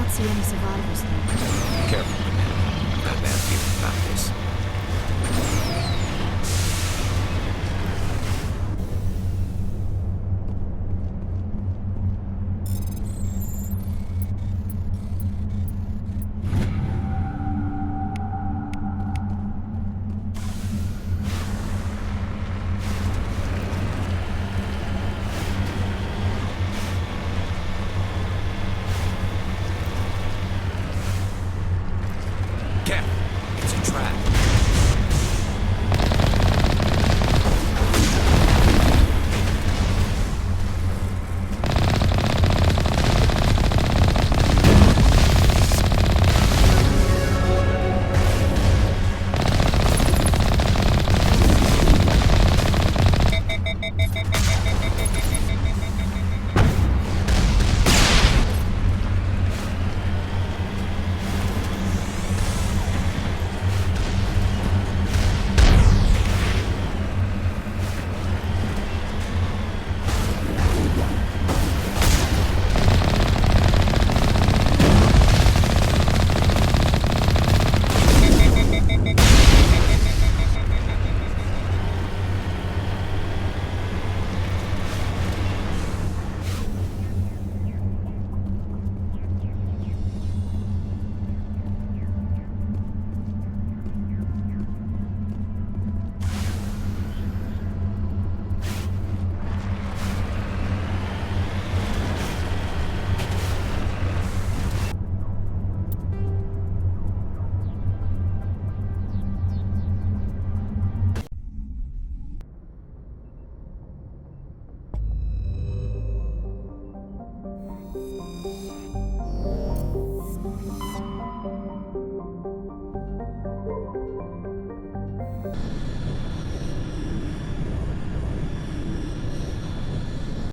Can't see any survivors though. Careful, man. I've got a bad feeling about this. It's a trap.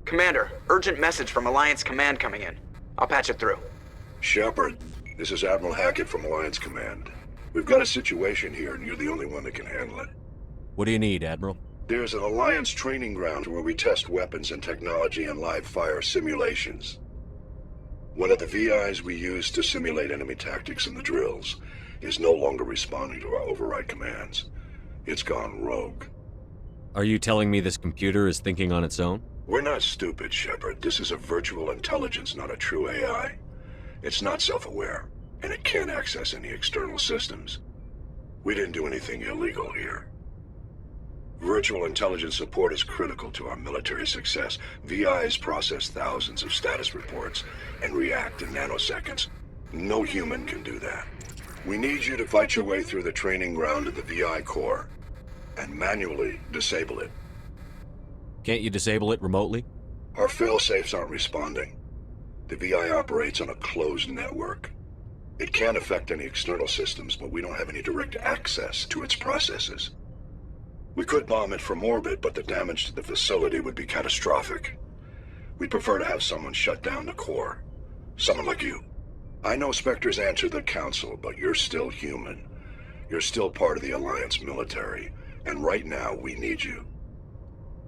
Commander, urgent message from Alliance Command coming in. I'll patch it through. Shepard, this is Admiral Hackett from Alliance Command. We've got a situation here, and you're the only one that can handle it. What do you need, Admiral? There's an Alliance training ground where we test weapons and technology in live fire simulations. One of the VIs we use to simulate enemy tactics in the drills is no longer responding to our override commands. It's gone rogue. Are you telling me this computer is thinking on its own? We're not stupid, Shepard. This is a virtual intelligence, not a true AI. It's not self-aware, and it can't access any external systems. We didn't do anything illegal here. Virtual intelligence support is critical to our military success. VIs process thousands of status reports and react in nanoseconds. No human can do that. We need you to fight your way through the training ground of the VI core and manually disable it. Can't you disable it remotely? Our fail-safes aren't responding. The VI operates on a closed network. It can affect any external systems, but we don't have any direct access to its processes. We could bomb it from orbit, but the damage to the facility would be catastrophic. We'd prefer to have someone shut down the core. Someone like you. I know Spectres answer the Council, but you're still human. You're still part of the Alliance military, and right now we need you.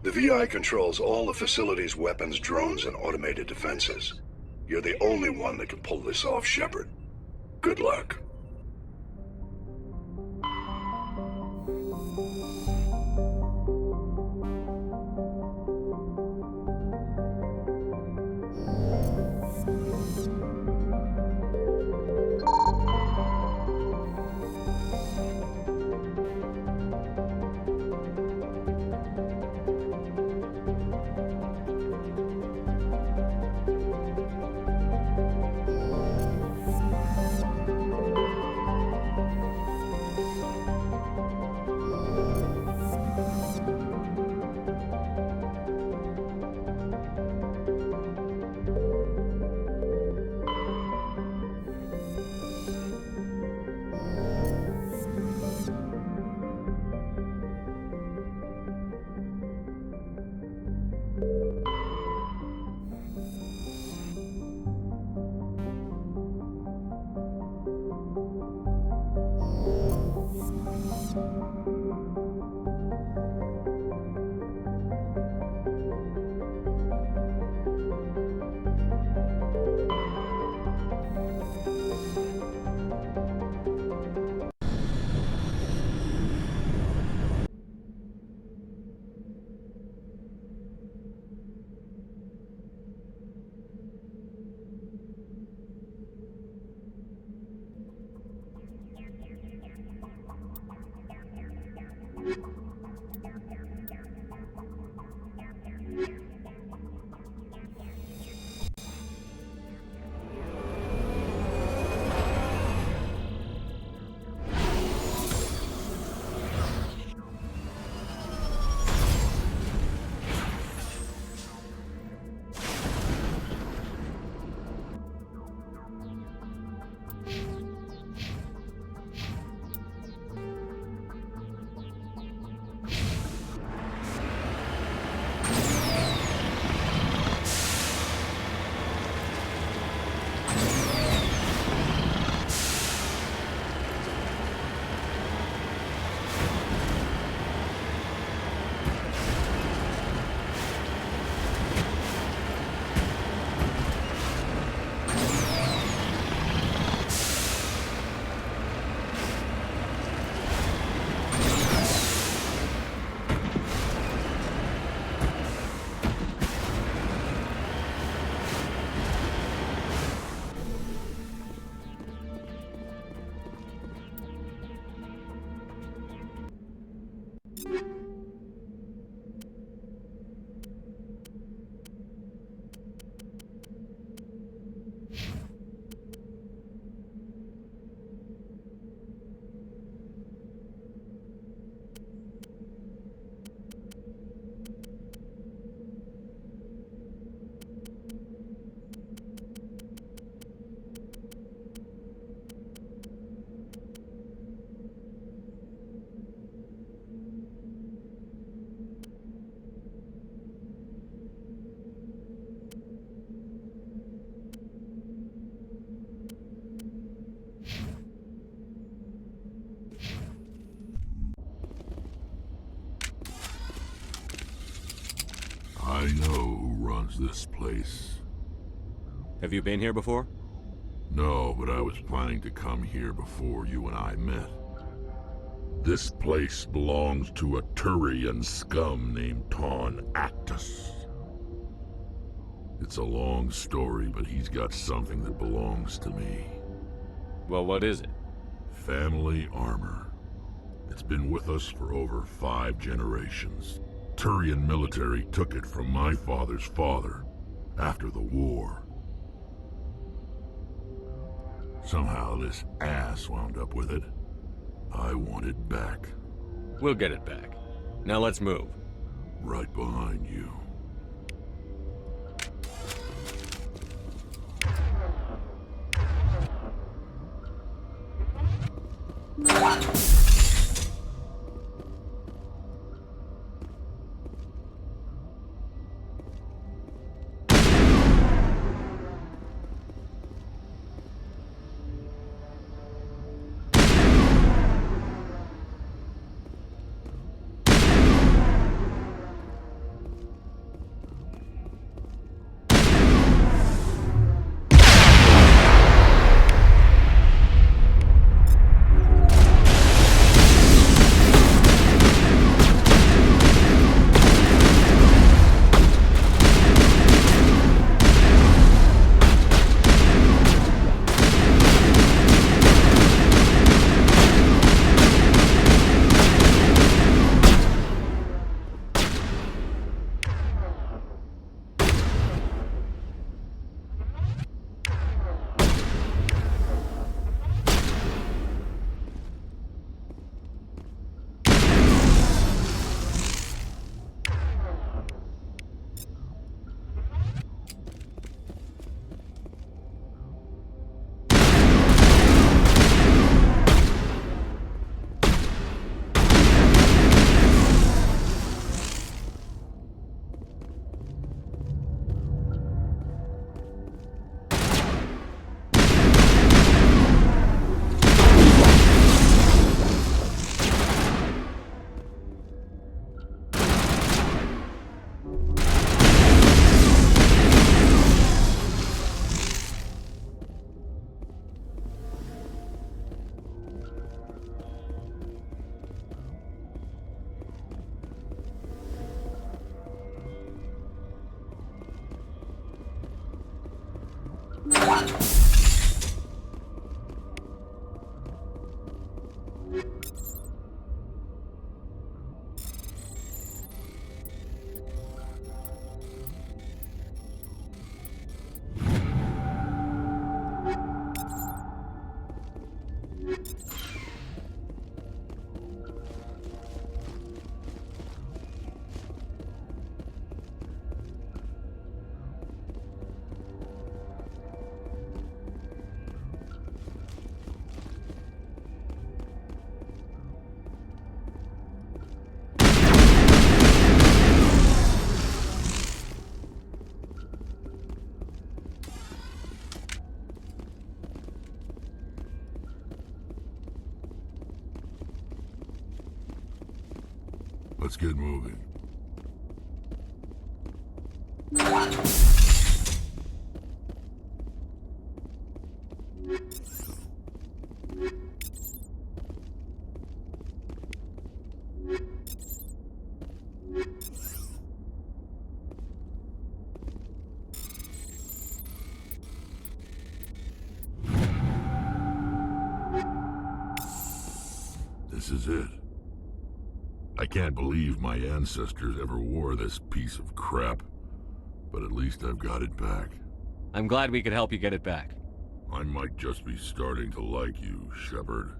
The VI controls all the facility's weapons, drones, and automated defenses. You're the only one that can pull this off, Shepard. Good luck. I know who runs this place. Have you been here before? No, but I was planning to come here before you and I met. This place belongs to a Turian scum named Ton Actus. It's a long story, but he's got something that belongs to me. Well, what is it? Family armor. It's been with us for over 5 generations. Turian military took it from my father's father after the war. Somehow this ass wound up with it. I want it back. We'll get it back. Now let's move. Right behind you. Let's get moving. This is it. I can't believe my ancestors ever wore this piece of crap, but at least I've got it back. I'm glad we could help you get it back. I might just be starting to like you, Shepard.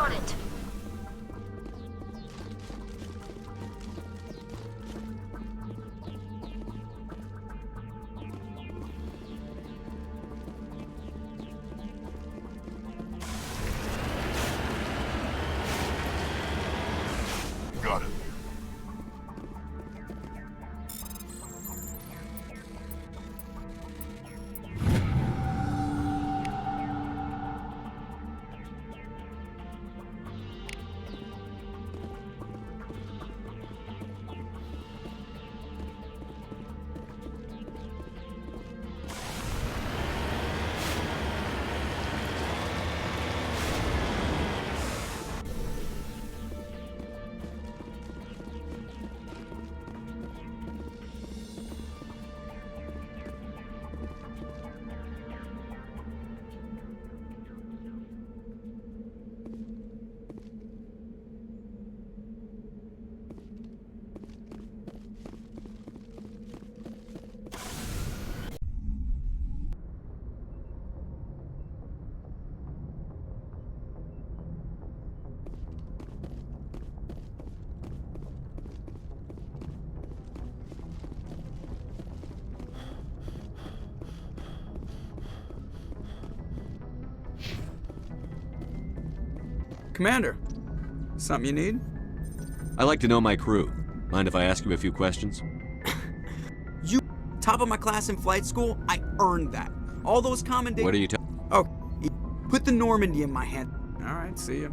on it. Got it. Commander, something you need? I like to know my crew. Mind if I ask you a few questions? You top of my class in flight school? I earned that. All those commendations. What are you Oh, put the Normandy in my hand. All right, see ya.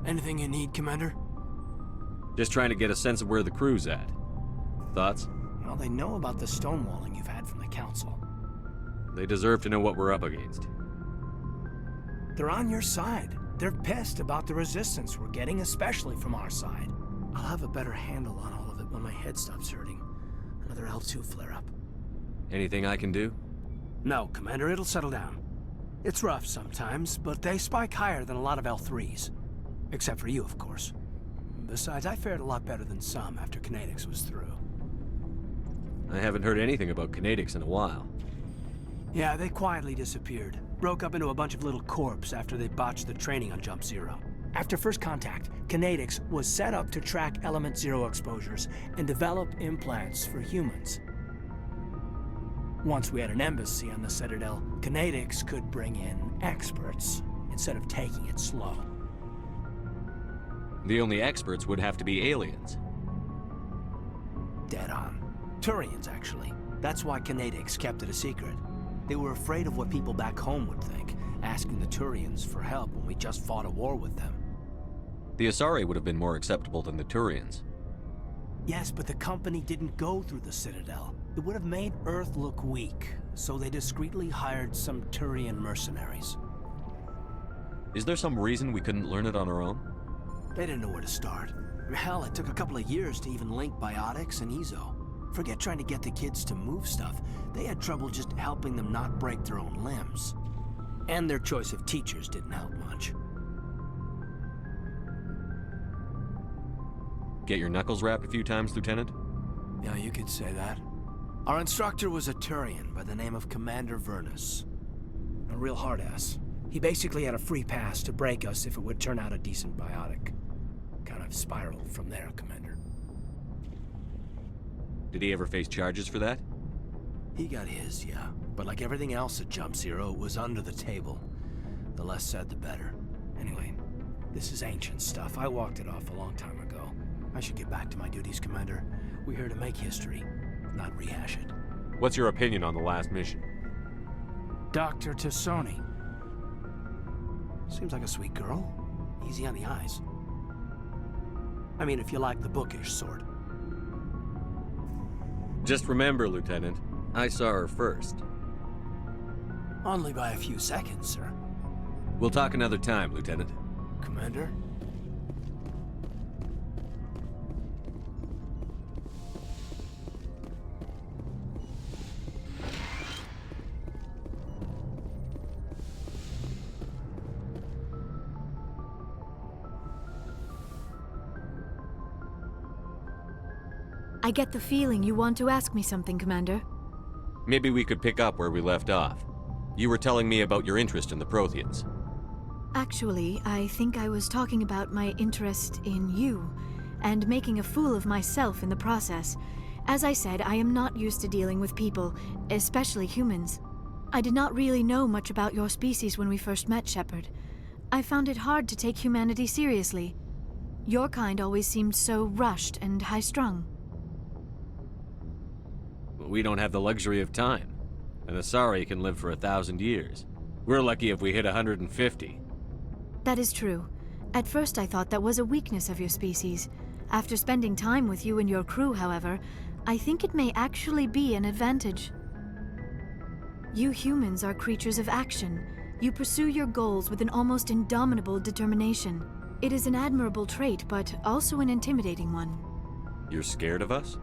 Anything you need, Commander? Just trying to get a sense of where the crew's at. Thoughts? Well, they know about the stonewalling you've had from the Council. They deserve to know what we're up against. They're on your side. They're pissed about the resistance we're getting, especially from our side. I'll have a better handle on all of it when my head stops hurting. Another L2 flare-up. Anything I can do? No, Commander, it'll settle down. It's rough sometimes, but they spike higher than a lot of L3s. Except for you, of course. Besides, I fared a lot better than some after Kinetics was through. I haven't heard anything about Kinetics in a while. Yeah, they quietly disappeared. Broke up into a bunch of little corps after they botched the training on Jump Zero. After first contact, Kinetics was set up to track Element Zero exposures and develop implants for humans. Once we had an embassy on the Citadel, Kinetics could bring in experts instead of taking it slow. The only experts would have to be aliens. Dead on. Turians, actually. That's why Kinetics kept it a secret. They were afraid of what people back home would think, asking the Turians for help when we just fought a war with them. The Asari would have been more acceptable than the Turians. Yes, but the company didn't go through the Citadel. It would have made Earth look weak, so they discreetly hired some Turian mercenaries. Is there some reason we couldn't learn it on our own? They didn't know where to start. Hell, it took a couple of years to even link biotics and Ezo. Forget trying to get the kids to move stuff. They had trouble just helping them not break their own limbs. And their choice of teachers didn't help much. Get your knuckles rapped a few times, Lieutenant? Yeah, you could say that. Our instructor was a Turian by the name of Commander Vernus. A real hard-ass. He basically had a free pass to break us if it would turn out a decent biotic. Kind of spiraled from there, Commander. Did he ever face charges for that? He got his, yeah. But like everything else at Jump Zero, it was under the table. The less said, the better. Anyway, this is ancient stuff. I walked it off a long time ago. I should get back to my duties, Commander. We're here to make history, not rehash it. What's your opinion on the last mission? Dr. Tassoni. Seems like a sweet girl. Easy on the eyes. I mean, if you like the bookish sort. Just remember, Lieutenant, I saw her first. Only by a few seconds, sir. We'll talk another time, Lieutenant. Commander? I get the feeling you want to ask me something, Commander. Maybe we could pick up where we left off. You were telling me about your interest in the Protheans. Actually, I think I was talking about my interest in you, and making a fool of myself in the process. As I said, I am not used to dealing with people, especially humans. I did not really know much about your species when we first met, Shepard. I found it hard to take humanity seriously. Your kind always seemed so rushed and high-strung. We don't have the luxury of time. An Asari can live for 1,000 years. We're lucky if we hit 150. That is true. At first I thought that was a weakness of your species. After spending time with you and your crew, however, I think it may actually be an advantage. You humans are creatures of action. You pursue your goals with an almost indomitable determination. It is an admirable trait, but also an intimidating one. You're scared of us?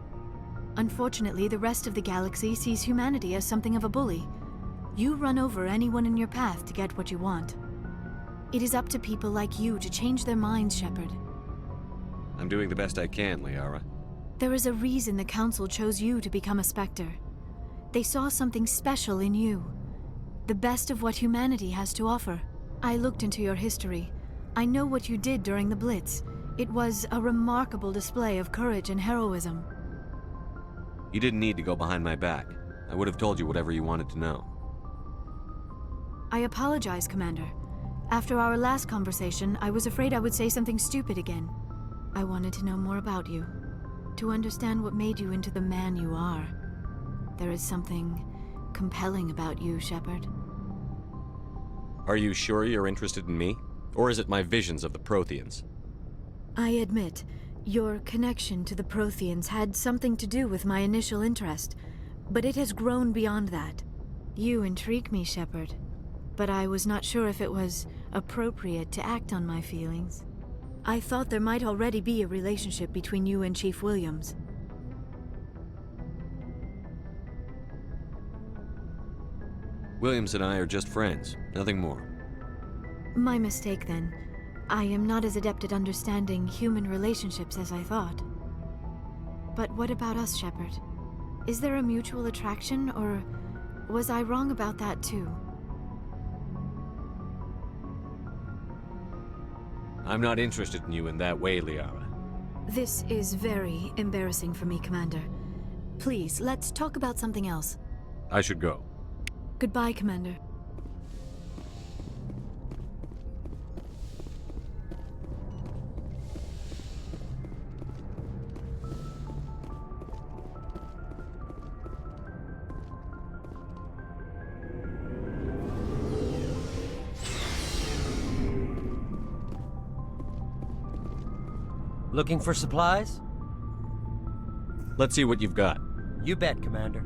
Unfortunately, the rest of the galaxy sees humanity as something of a bully. You run over anyone in your path to get what you want. It is up to people like you to change their minds, Shepard. I'm doing the best I can, Liara. There is a reason the Council chose you to become a Spectre. They saw something special in you. The best of what humanity has to offer. I looked into your history. I know what you did during the Blitz. It was a remarkable display of courage and heroism. You didn't need to go behind my back. I would have told you whatever you wanted to know. I apologize, Commander. After our last conversation, I was afraid I would say something stupid again. I wanted to know more about you. To understand what made you into the man you are. There is something compelling about you, Shepard. Are you sure you're interested in me? Or is it my visions of the Protheans? I admit, your connection to the Protheans had something to do with my initial interest, but it has grown beyond that. You intrigue me, Shepard, but I was not sure if it was appropriate to act on my feelings. I thought there might already be a relationship between you and Chief Williams. Williams and I are just friends, nothing more. My mistake, then. I am not as adept at understanding human relationships as I thought. But what about us, Shepard? Is there a mutual attraction, or was I wrong about that too? I'm not interested in you in that way, Liara. This is very embarrassing for me, Commander. Please, let's talk about something else. I should go. Goodbye, Commander. Looking for supplies? Let's see what you've got. You bet, Commander.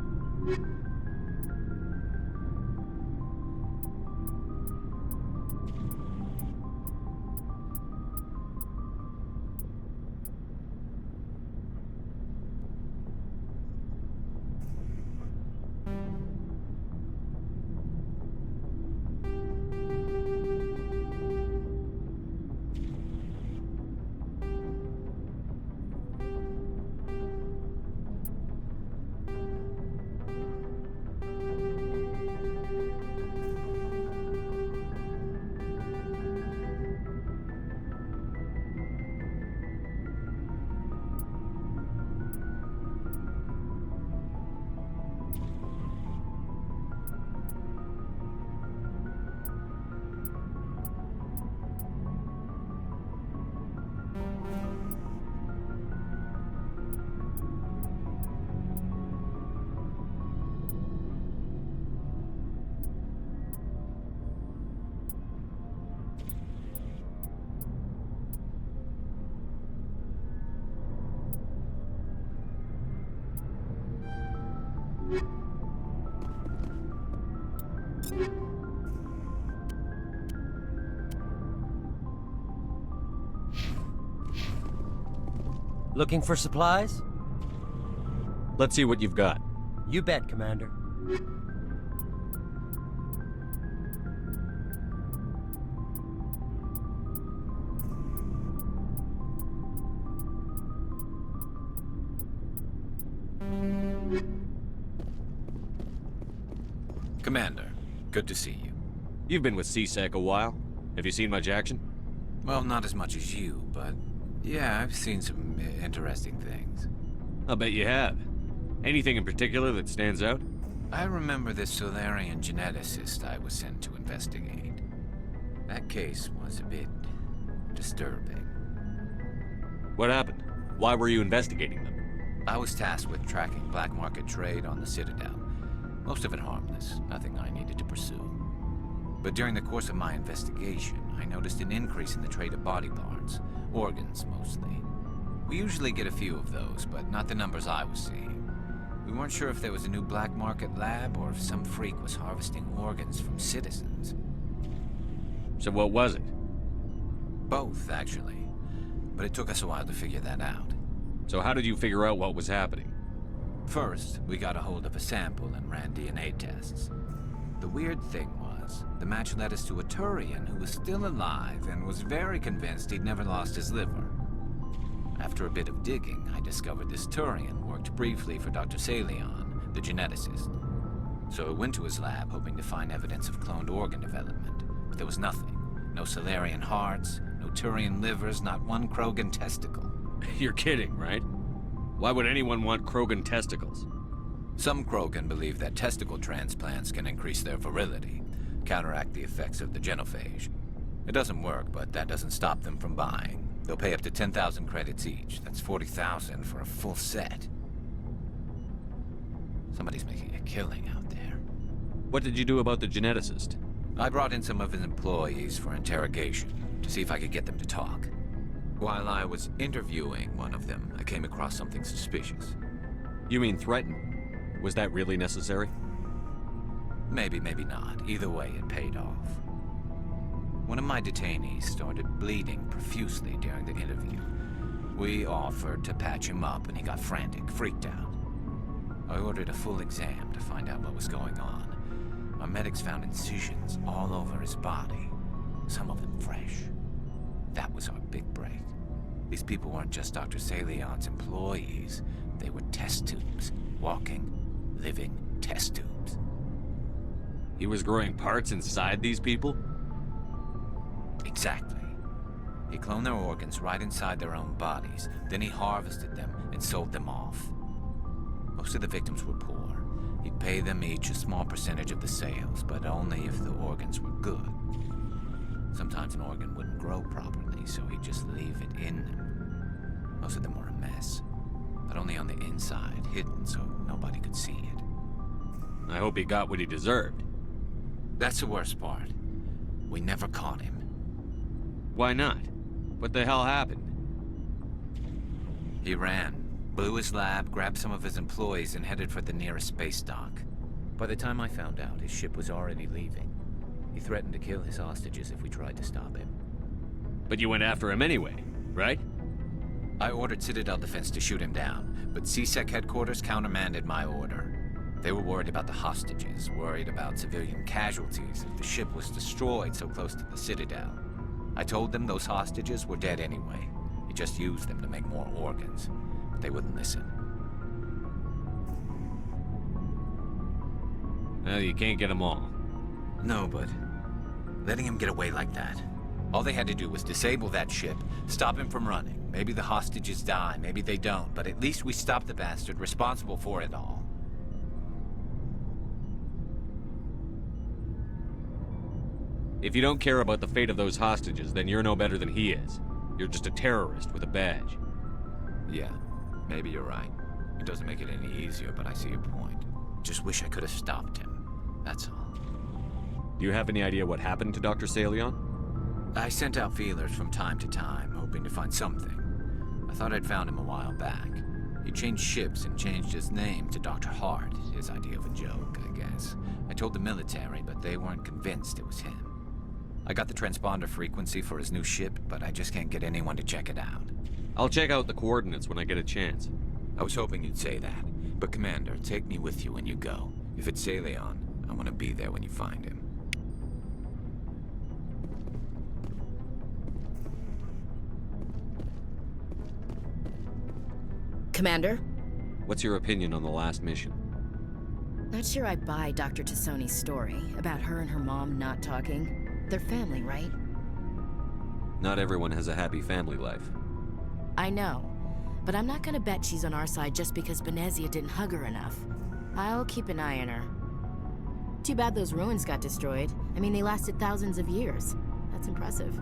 Looking for supplies? Let's see what you've got. You bet, Commander. Commander, good to see you. You've been with CSEC a while. Have you seen much action? Well, not as much as you, but yeah, I've seen some interesting things. I'll bet you have. Anything in particular that stands out? I remember this Solarian geneticist I was sent to investigate. That case was a bit disturbing. What happened? Why were you investigating them? I was tasked with tracking black market trade on the Citadel. Most of it harmless, nothing I needed to pursue. But during the course of my investigation, I noticed an increase in the trade of body parts, organs mostly. We usually get a few of those, but not the numbers I was seeing. We weren't sure if there was a new black market lab or if some freak was harvesting organs from citizens. So what was it? Both, actually. But it took us a while to figure that out. So how did you figure out what was happening? First, we got a hold of a sample and ran DNA tests. The weird thing was, the match led us to a Turian who was still alive and was very convinced he'd never lost his liver. After a bit of digging, I discovered this Turian worked briefly for Dr. Salion, the geneticist. So I went to his lab hoping to find evidence of cloned organ development, but there was nothing. No Solarian hearts, no Turian livers, not one Krogan testicle. You're kidding, right? Why would anyone want Krogan testicles? Some Krogan believe that testicle transplants can increase their virility, counteract the effects of the genophage. It doesn't work, but that doesn't stop them from buying. They'll pay up to 10,000 credits each. That's 40,000 for a full set. Somebody's making a killing out there. What did you do about the geneticist? I brought in some of his employees for interrogation, to see if I could get them to talk. While I was interviewing one of them, I came across something suspicious. You mean threaten? Was that really necessary? Maybe, maybe not. Either way, it paid off. One of my detainees started bleeding profusely during the interview. We offered to patch him up, and he got frantic, freaked out. I ordered a full exam to find out what was going on. Our medics found incisions all over his body, some of them fresh. That was our big break. These people weren't just Dr. Salion's employees. They were test tubes. Walking, living test tubes. He was growing parts inside these people? Exactly. He cloned their organs right inside their own bodies. Then he harvested them and sold them off. Most of the victims were poor. He'd pay them each a small percentage of the sales, but only if the organs were good. Sometimes an organ wouldn't grow properly, so he'd just leave it in them. Most of them were a mess, but only on the inside, hidden so nobody could see it. I hope he got what he deserved. That's the worst part. We never caught him. Why not? What the hell happened? He ran, blew his lab, grabbed some of his employees, and headed for the nearest space dock. By the time I found out, his ship was already leaving. He threatened to kill his hostages if we tried to stop him. But you went after him anyway, right? I ordered Citadel Defense to shoot him down, but CSEC headquarters countermanded my order. They were worried about the hostages, worried about civilian casualties if the ship was destroyed so close to the Citadel. I told them those hostages were dead anyway. He just used them to make more organs. But they wouldn't listen. Well, you can't get them all. No, but letting him get away like that. All they had to do was disable that ship, stop him from running. Maybe the hostages die, maybe they don't, but at least we stopped the bastard responsible for it all. If you don't care about the fate of those hostages, then you're no better than he is. You're just a terrorist with a badge. Yeah, maybe you're right. It doesn't make it any easier, but I see your point. Just wish I could have stopped him. That's all. Do you have any idea what happened to Dr. Salion? I sent out feelers from time to time, hoping to find something. I thought I'd found him a while back. He changed ships and changed his name to Dr. Hart, his idea of a joke, I guess. I told the military, but they weren't convinced it was him. I got the transponder frequency for his new ship, but I just can't get anyone to check it out. I'll check out the coordinates when I get a chance. I was hoping you'd say that. But Commander, take me with you when you go. If it's Leon, I want to be there when you find him. Commander? What's your opinion on the last mission? Not sure I buy Dr. Tassoni's story about her and her mom not talking. They're family, right? Not everyone has a happy family life. I know, but I'm not gonna bet she's on our side just because Benezia didn't hug her enough. I'll keep an eye on her. Too bad those ruins got destroyed. I mean, they lasted thousands of years. That's impressive.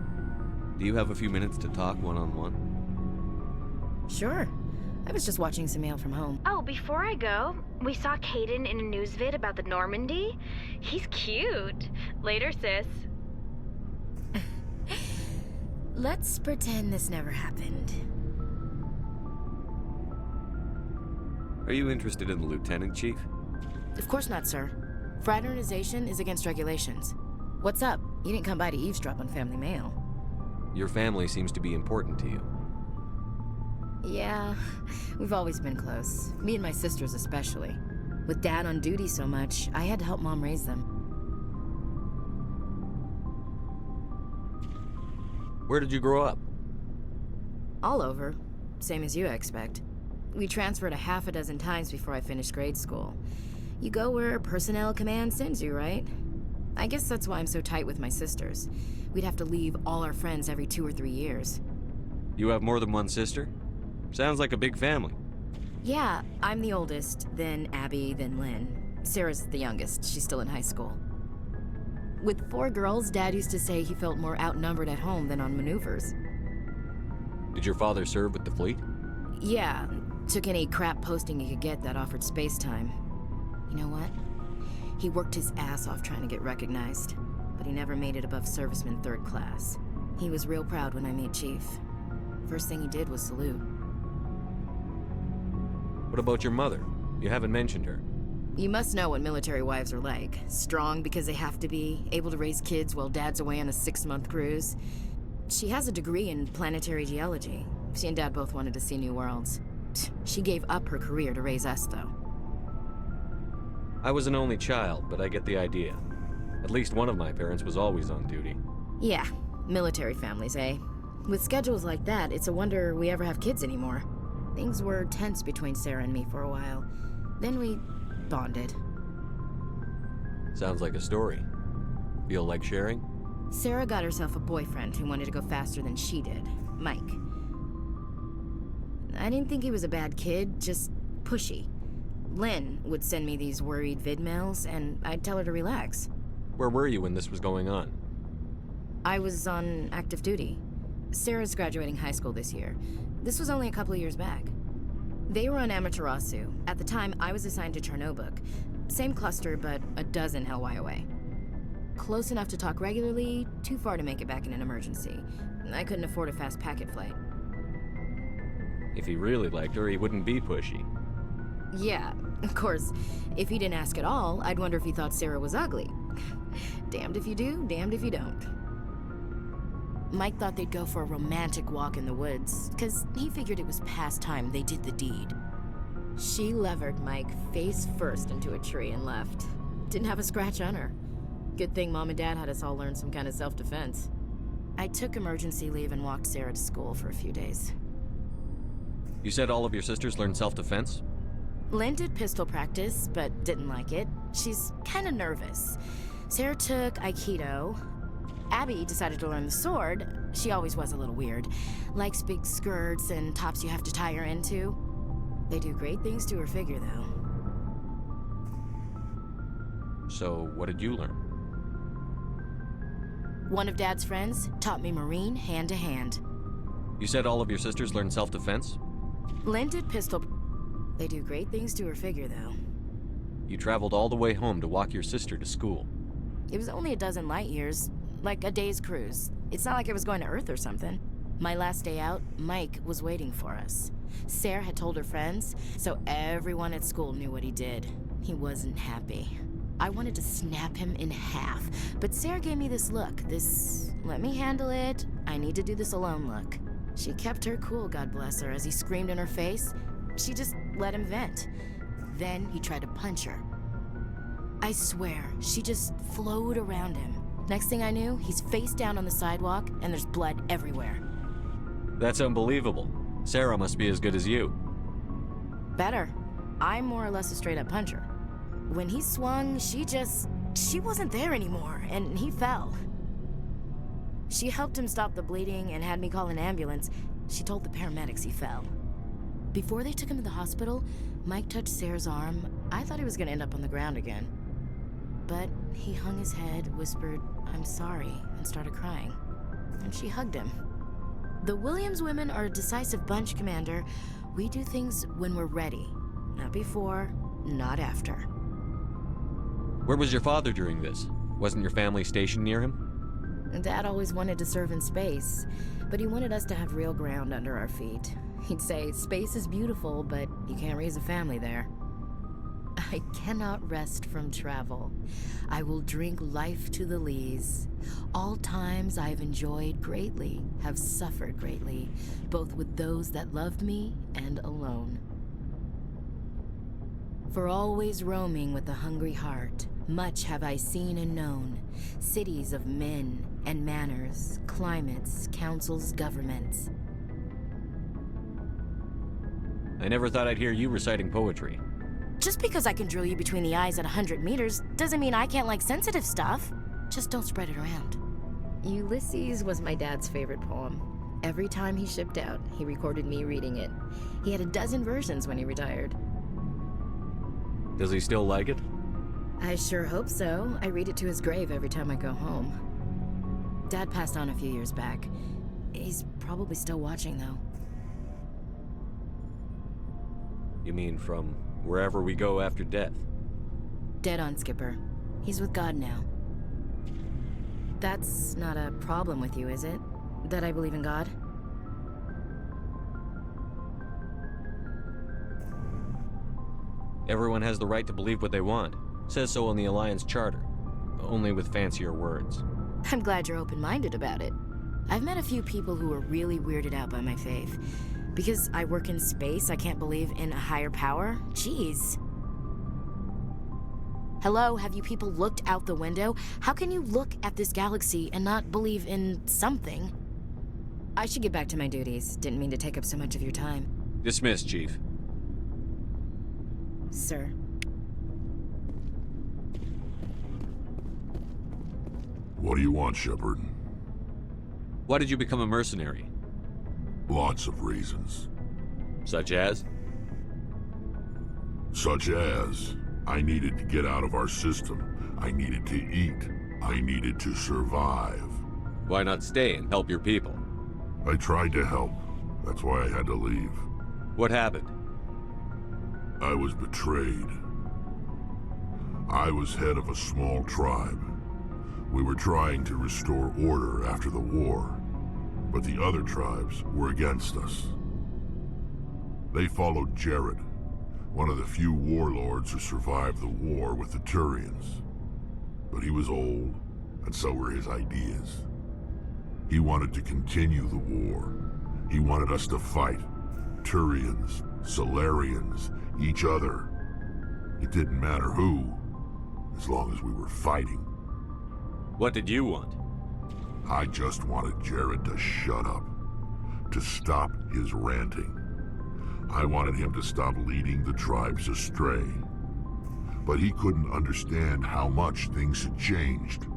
Do you have a few minutes to talk one-on-one? Sure. I was just watching some mail from home. Oh, before I go, we saw Caden in a news vid about the Normandy. He's cute. Later, sis. Let's pretend this never happened. Are you interested in the Lieutenant, Chief? Of course not, sir. Fraternization is against regulations. What's up? You didn't come by to eavesdrop on family mail. Your family seems to be important to you. Yeah, we've always been close. Me and my sisters especially. With Dad on duty so much, I had to help Mom raise them. Where did you grow up? All over. Same as you, I expect. We transferred a half a dozen times before I finished grade school. You go where personnel command sends you, right? I guess that's why I'm so tight with my sisters. We'd have to leave all our friends every 2 or 3 years. You have more than one sister? Sounds like a big family. Yeah, I'm the oldest, then Abby, then Lynn. Sarah's the youngest. She's still in high school. With 4 girls, Dad used to say he felt more outnumbered at home than on maneuvers. Did your father serve with the fleet? Yeah, took any crap posting he could get that offered space time. You know what? He worked his ass off trying to get recognized, but he never made it above serviceman 3rd class. He was real proud when I made Chief. First thing he did was salute. What about your mother? You haven't mentioned her. You must know what military wives are like. Strong because they have to be, able to raise kids while Dad's away on a 6-month cruise. She has a degree in planetary geology. She and Dad both wanted to see new worlds. She gave up her career to raise us, though. I was an only child, but I get the idea. At least one of my parents was always on duty. Yeah, military families, eh? With schedules like that, it's a wonder we ever have kids anymore. Things were tense between Sarah and me for a while. Then we bonded. Sounds like a story. Feel like sharing? Sarah got herself a boyfriend who wanted to go faster than she did, Mike. I didn't think he was a bad kid, just pushy. Lynn would send me these worried vidmails, and I'd tell her to relax. Where were you when this was going on? I was on active duty. Sarah's graduating high school this year. This was only a couple of years back. They were on Amaterasu. At the time, I was assigned to Chernobog. Same cluster, but a dozen LY away. Close enough to talk regularly, too far to make it back in an emergency. I couldn't afford a fast packet flight. If he really liked her, he wouldn't be pushy. Yeah, of course. If he didn't ask at all, I'd wonder if he thought Sarah was ugly. Damned if you do, damned if you don't. Mike thought they'd go for a romantic walk in the woods, because he figured it was past time they did the deed. She levered Mike face first into a tree and left. Didn't have a scratch on her. Good thing Mom and Dad had us all learn some kind of self-defense. I took emergency leave and walked Sarah to school for a few days. You said all of your sisters learned self-defense? Lynn did pistol practice, but didn't like it. She's kind of nervous. Sarah took Aikido. Abby decided to learn the sword. She always was a little weird. Likes big skirts and tops you have to tie her into. They do great things to her figure, though. So, what did you learn? One of Dad's friends taught me Marine hand to hand. You said all of your sisters learned self-defense? Lynn did pistol. They do great things to her figure, though. You traveled all the way home to walk your sister to school. It was only a dozen light years, like a day's cruise. It's not like I was going to Earth or something. My last day out, Mike was waiting for us. Sarah had told her friends, so everyone at school knew what he did. He wasn't happy. I wanted to snap him in half, but Sarah gave me this look, this let me handle it, I need to do this alone look. She kept her cool, God bless her, as he screamed in her face. She just let him vent. Then he tried to punch her. I swear, she just flowed around him. Next thing I knew, he's face down on the sidewalk, and there's blood everywhere. That's unbelievable. Sarah must be as good as you. Better. I'm more or less a straight-up puncher. When he swung, she wasn't there anymore, and he fell. She helped him stop the bleeding and had me call an ambulance. She told the paramedics he fell. Before they took him to the hospital, Mike touched Sarah's arm. I thought he was gonna end up on the ground again. But he hung his head, whispered, "I'm sorry," and started crying. And she hugged him. The Williams women are a decisive bunch, Commander. We do things when we're ready. Not before, not after. Where was your father during this? Wasn't your family stationed near him? Dad always wanted to serve in space, but he wanted us to have real ground under our feet. He'd say, space is beautiful, but you can't raise a family there. I cannot rest from travel. I will drink life to the lees. All times I have enjoyed greatly, have suffered greatly, both with those that loved me and alone. For always roaming with a hungry heart, much have I seen and known, cities of men and manners, climates, councils, governments. I never thought I'd hear you reciting poetry. Just because I can drill you between the eyes at 100 meters doesn't mean I can't like sensitive stuff. Just don't spread it around. Ulysses was my dad's favorite poem. Every time he shipped out, he recorded me reading it. He had a dozen versions when he retired. Does he still like it? I sure hope so. I read it to his grave every time I go home. Dad passed on a few years back. He's probably still watching, though. You mean from wherever we go after death? Dead on, Skipper. He's with God now. That's not a problem with you, is it? That I believe in God? Everyone has the right to believe what they want. Says so in the Alliance Charter. Only with fancier words. I'm glad you're open-minded about it. I've met a few people who are really weirded out by my faith. Because I work in space, I can't believe in a higher power? Jeez. Hello, have you people looked out the window? How can you look at this galaxy and not believe in something? I should get back to my duties. Didn't mean to take up so much of your time. Dismissed, Chief. Sir. What do you want, Shepard? Why did you become a mercenary? Lots of reasons. Such as? Such as, I needed to get out of our system. I needed to eat. I needed to survive. Why not stay and help your people? I tried to help. That's why I had to leave. What happened? I was betrayed. I was head of a small tribe. We were trying to restore order after the war, but the other tribes were against us. They followed Jared, one of the few warlords who survived the war with the Turians. But he was old, and so were his ideas. He wanted to continue the war. He wanted us to fight. Turians, Solarians, each other. It didn't matter who, as long as we were fighting. What did you want? I just wanted Jared to shut up, to stop his ranting. I wanted him to stop leading the tribes astray. But he couldn't understand how much things had changed.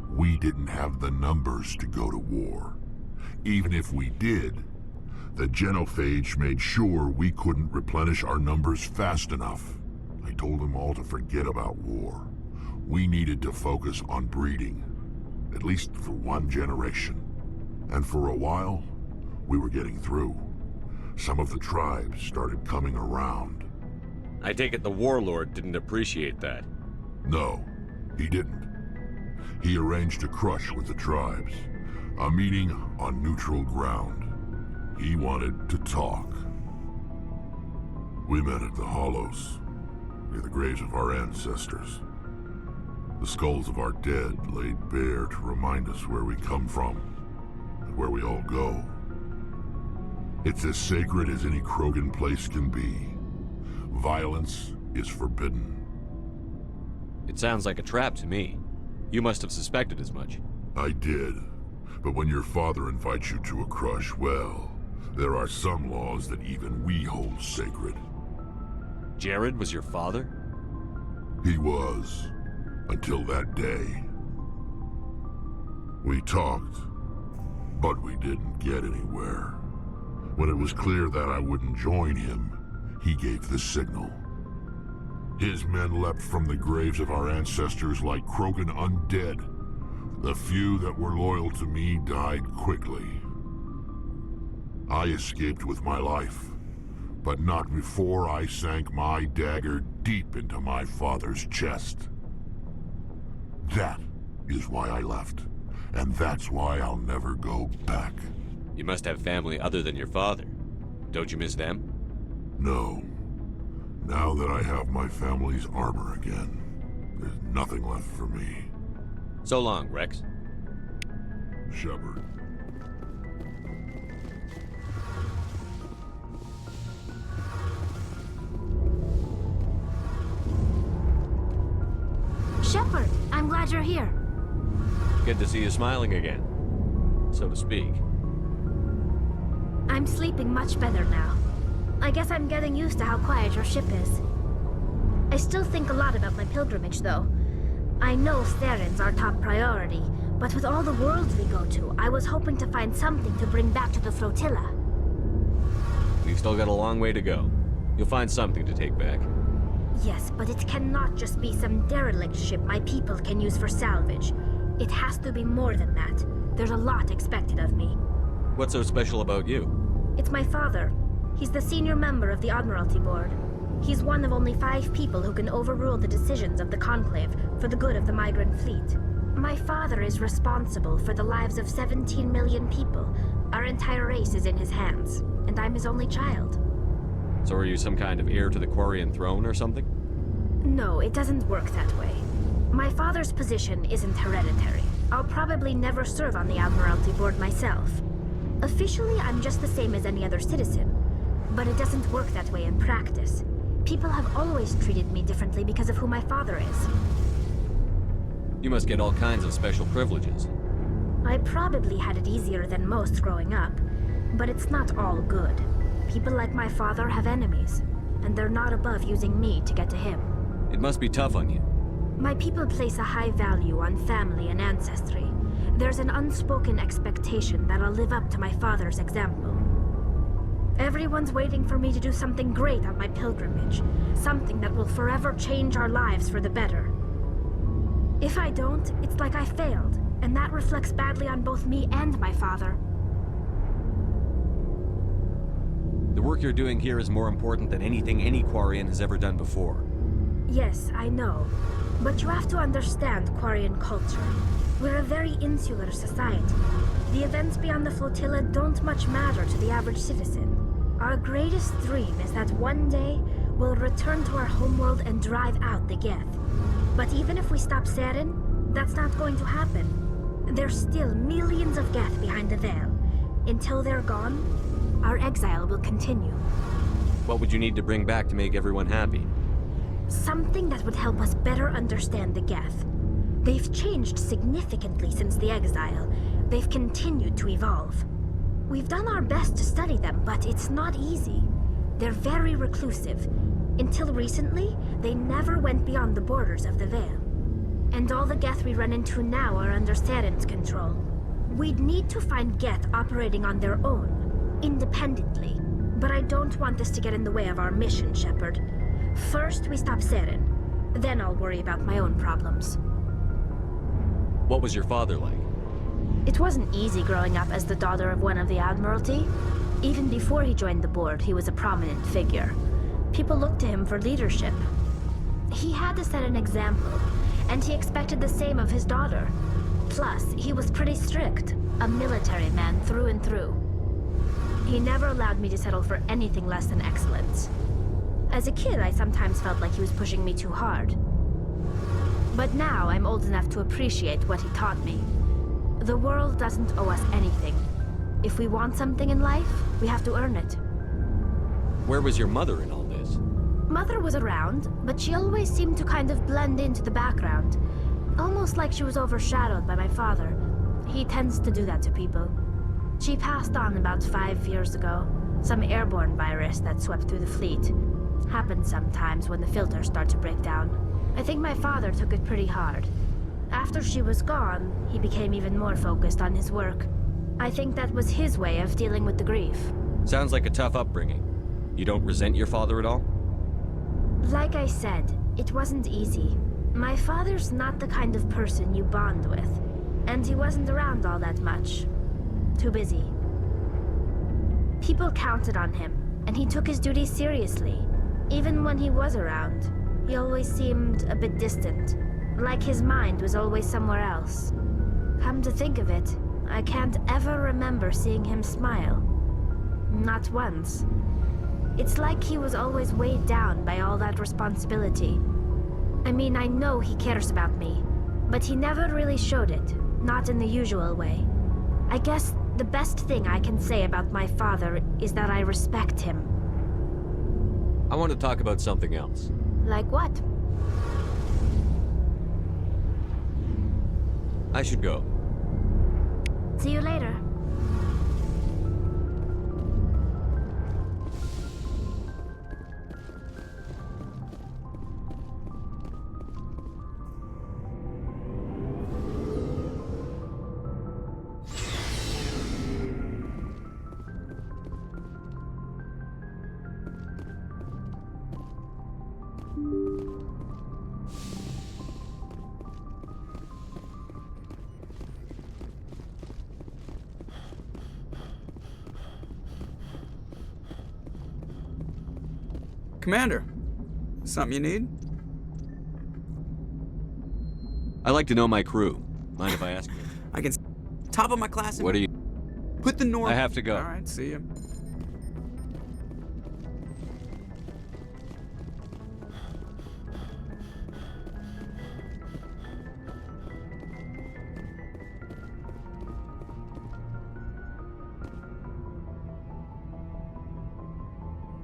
We didn't have the numbers to go to war. Even if we did, the genophage made sure we couldn't replenish our numbers fast enough. I told them all to forget about war. We needed to focus on breeding, at least for one generation. And for a while, we were getting through. Some of the tribes started coming around. I take it the warlord didn't appreciate that. No, he didn't. He arranged a crush with the tribes, a meeting on neutral ground. He wanted to talk. We met at the Hollows, near the graves of our ancestors. The skulls of our dead laid bare to remind us where we come from and where we all go. It's as sacred as any Krogan place can be. Violence is forbidden. It sounds like a trap to me. You must have suspected as much. I did. But when your father invites you to a crush, well, there are some laws that even we hold sacred. Jared was your father? He was. Until that day. We talked, but we didn't get anywhere. When it was clear that I wouldn't join him, he gave the signal. His men leapt from the graves of our ancestors like Krogan undead. The few that were loyal to me died quickly. I escaped with my life, but not before I sank my dagger deep into my father's chest. That is why I left, and that's why I'll never go back. You must have family other than your father. Don't you miss them? No. Now that I have my family's armor again, there's nothing left for me. So long, Rex. Shepard. Shepard, I'm glad you're here. Good to see you smiling again, so to speak. I'm sleeping much better now. I guess I'm getting used to how quiet your ship is. I still think a lot about my pilgrimage, though. I know Saren's our top priority, but with all the worlds we go to, I was hoping to find something to bring back to the flotilla. We've still got a long way to go. You'll find something to take back. Yes, but it cannot just be some derelict ship my people can use for salvage. It has to be more than that. There's a lot expected of me. What's so special about you? It's my father. He's the senior member of the Admiralty Board. He's one of only 5 people who can overrule the decisions of the Conclave for the good of the migrant fleet. My father is responsible for the lives of 17 million people. Our entire race is in his hands, and I'm his only child. So are you some kind of heir to the Quarian throne or something? No, it doesn't work that way. My father's position isn't hereditary. I'll probably never serve on the Admiralty Board myself. Officially, I'm just the same as any other citizen. But it doesn't work that way in practice. People have always treated me differently because of who my father is. You must get all kinds of special privileges. I probably had it easier than most growing up, but it's not all good. People like my father have enemies, and they're not above using me to get to him. It must be tough on you. My people place a high value on family and ancestry. There's an unspoken expectation that I'll live up to my father's example. Everyone's waiting for me to do something great on my pilgrimage, something that will forever change our lives for the better. If I don't, it's like I failed, and that reflects badly on both me and my father. The work you're doing here is more important than anything any Quarian has ever done before. Yes, I know. But you have to understand Quarian culture. We're a very insular society. The events beyond the flotilla don't much matter to the average citizen. Our greatest dream is that one day we'll return to our homeworld and drive out the Geth. But even if we stop Saren, that's not going to happen. There's still millions of Geth behind the veil. Until they're gone, our exile will continue. What would you need to bring back to make everyone happy? Something that would help us better understand the Geth. They've changed significantly since the exile. They've continued to evolve. We've done our best to study them, but it's not easy. They're very reclusive. Until recently, they never went beyond the borders of the Veil. And all the Geth we run into now are under Saren's control. We'd need to find Geth operating on their own, independently. But I don't want this to get in the way of our mission, Shepard. First, we stop Saren. Then I'll worry about my own problems. What was your father like? It wasn't easy growing up as the daughter of one of the Admiralty. Even before he joined the board, he was a prominent figure. People looked to him for leadership. He had to set an example, and he expected the same of his daughter. Plus, he was pretty strict, a military man through and through. He never allowed me to settle for anything less than excellence. As a kid, I sometimes felt like he was pushing me too hard. But now I'm old enough to appreciate what he taught me. The world doesn't owe us anything. If we want something in life, we have to earn it. Where was your mother in all this? Mother was around, but she always seemed to kind of blend into the background. Almost like she was overshadowed by my father. He tends to do that to people. She passed on about 5 years ago. Some airborne virus that swept through the fleet. Happens sometimes when the filters start to break down. I think my father took it pretty hard. After she was gone, he became even more focused on his work. I think that was his way of dealing with the grief. Sounds like a tough upbringing. You don't resent your father at all? Like I said, it wasn't easy. My father's not the kind of person you bond with. And he wasn't around all that much. Too busy. People counted on him, and he took his duties seriously. Even when he was around, he always seemed a bit distant. Like his mind was always somewhere else. Come to think of it, I can't ever remember seeing him smile. Not once. It's like he was always weighed down by all that responsibility. I mean, I know he cares about me, but he never really showed it, not in the usual way. I guess the best thing I can say about my father is that I respect him. I want to talk about something else. Like what? I should go. See you later. Commander, something you need? I like to know my crew. Mind if I ask you? I can top of my class. What do you... Put the norm. I have to go. All right, see you.